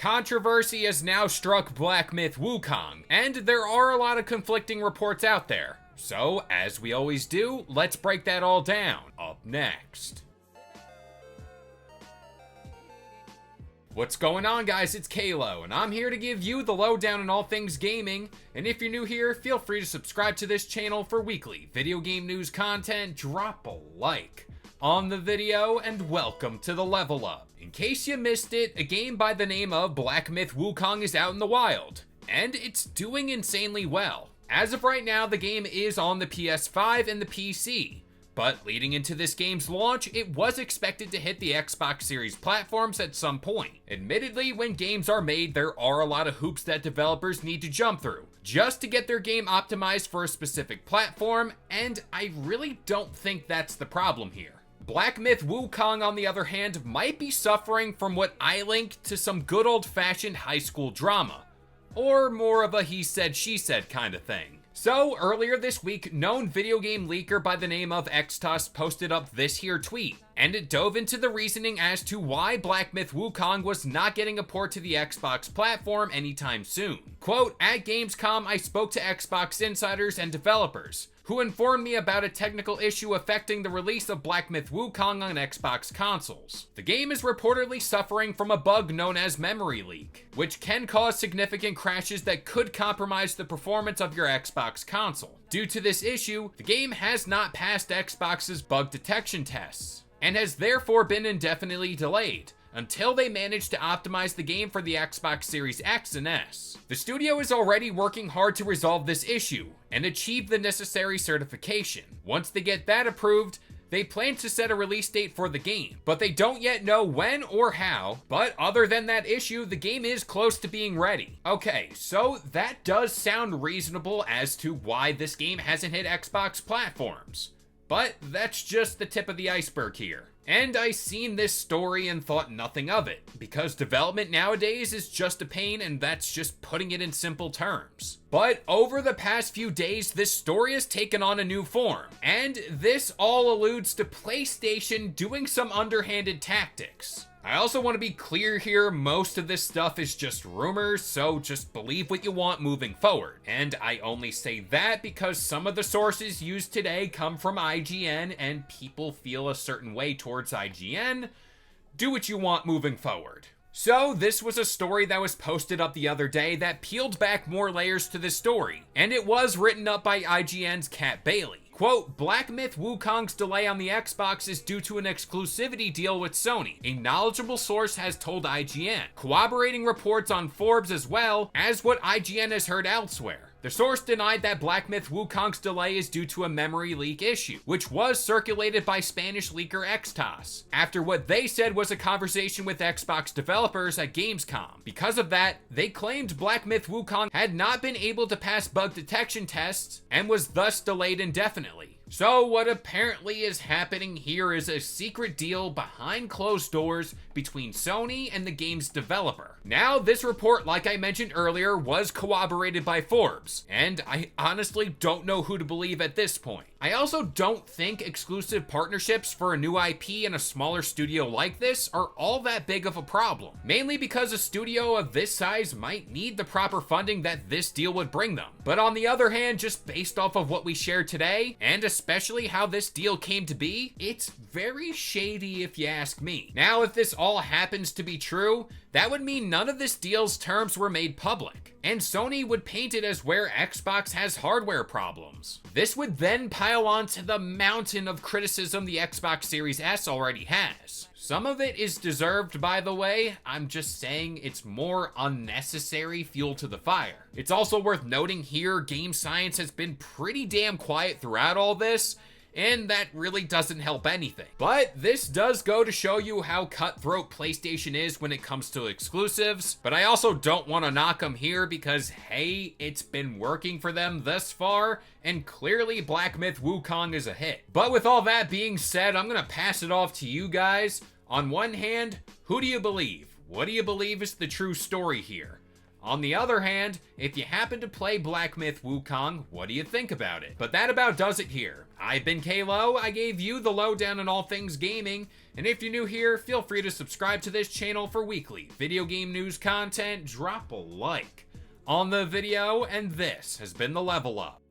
Controversy has now struck Black Myth Wukong, and there are a lot of conflicting reports out there. So, as we always do, let's break that all down. Up next. What's going on, guys? It's Kalo, and I'm here to give you the lowdown on all things gaming. And if you're new here, feel free to subscribe to this channel for weekly video game news content. Drop a like on the video, and welcome to the Level Up. In case you missed it, a game by the name of Black Myth Wukong is out in the wild, and it's doing insanely well. As of right now, the game is on the PS5 and the PC. But leading into this game's launch, it was expected to hit the Xbox Series platforms at some point. Admittedly, when games are made, there are a lot of hoops that developers need to jump through just to get their game optimized for a specific platform, and I really don't think that's the problem here. Black Myth Wukong, on the other hand, might be suffering from what I link to some good old-fashioned high school drama, or more of a he said she said kind of thing. So, earlier this week, known video game leaker by the name of Xtos posted up this here tweet, and it dove into the reasoning as to why Black Myth Wukong was not getting a port to the Xbox platform anytime soon. Quote, "At Gamescom, I spoke to Xbox insiders and developers, who informed me about a technical issue affecting the release of Black Myth Wukong on Xbox consoles. The game is reportedly suffering from a bug known as memory leak, which can cause significant crashes that could compromise the performance of your Xbox console. Due to this issue, the game has not passed Xbox's bug detection tests, and has therefore been indefinitely delayed until they manage to optimize the game for the Xbox Series X and S. The studio is already working hard to resolve this issue and achieve the necessary certification. Once they get that approved, they plan to set a release date for the game, but they don't yet know when or how. But other than that issue, the game is close to being ready." Okay, so that does sound reasonable as to why this game hasn't hit Xbox platforms. But that's just the tip of the iceberg here. And I seen this story and thought nothing of it, because development nowadays is just a pain, and that's just putting it in simple terms. But over the past few days, this story has taken on a new form, and this all alludes to PlayStation doing some underhanded tactics. I also want to be clear here, most of this stuff is just rumors, so just believe what you want moving forward. And I only say that because some of the sources used today come from IGN, and people feel a certain way towards IGN. Do what you want moving forward. So this was a story that was posted up the other day that peeled back more layers to this story, and it was written up by IGN's Kat Bailey. Quote, "Black Myth Wukong's delay on the Xbox is due to an exclusivity deal with Sony," a knowledgeable source has told IGN, corroborating reports on Forbes as well as what IGN has heard elsewhere. The source denied that Black Myth Wukong's delay is due to a memory leak issue, which was circulated by Spanish leaker Xtos, after what they said was a conversation with Xbox developers at Gamescom. Because of that, they claimed Black Myth Wukong had not been able to pass bug detection tests and was thus delayed indefinitely. So what apparently is happening here is a secret deal behind closed doors between Sony and the game's developer. Now, this report, like I mentioned earlier, was corroborated by Forbes, and I honestly don't know who to believe at this point. I also don't think exclusive partnerships for a new IP in a smaller studio like this are all that big of a problem, mainly because a studio of this size might need the proper funding that this deal would bring them. But on the other hand, just based off of what we shared today, and especially how this deal came to be, it's very shady if you ask me. Now, if this all happens to be true, that would mean none of this deal's terms were made public, and Sony would paint it as where Xbox has hardware problems. This would then pile onto the mountain of criticism the Xbox Series S already has. Some of it is deserved, by the way. I'm just saying it's more unnecessary fuel to the fire. It's also worth noting here, Game Science has been pretty damn quiet throughout all this, and that really doesn't help anything. But this does go to show you how cutthroat PlayStation is when it comes to exclusives. But I also don't want to knock them here because, hey, it's been working for them thus far, and clearly Black Myth Wukong is a hit. But with all that being said, I'm gonna pass it off to you guys. On one hand, who do you believe? What do you believe is the true story here? On the other hand, if you happen to play Black Myth Wukong, what do you think about it? But that about does it here. I've been Kalo, I gave you the lowdown on all things gaming, and if you're new here, feel free to subscribe to this channel for weekly video game news content, drop a like on the video, and this has been the Level Up.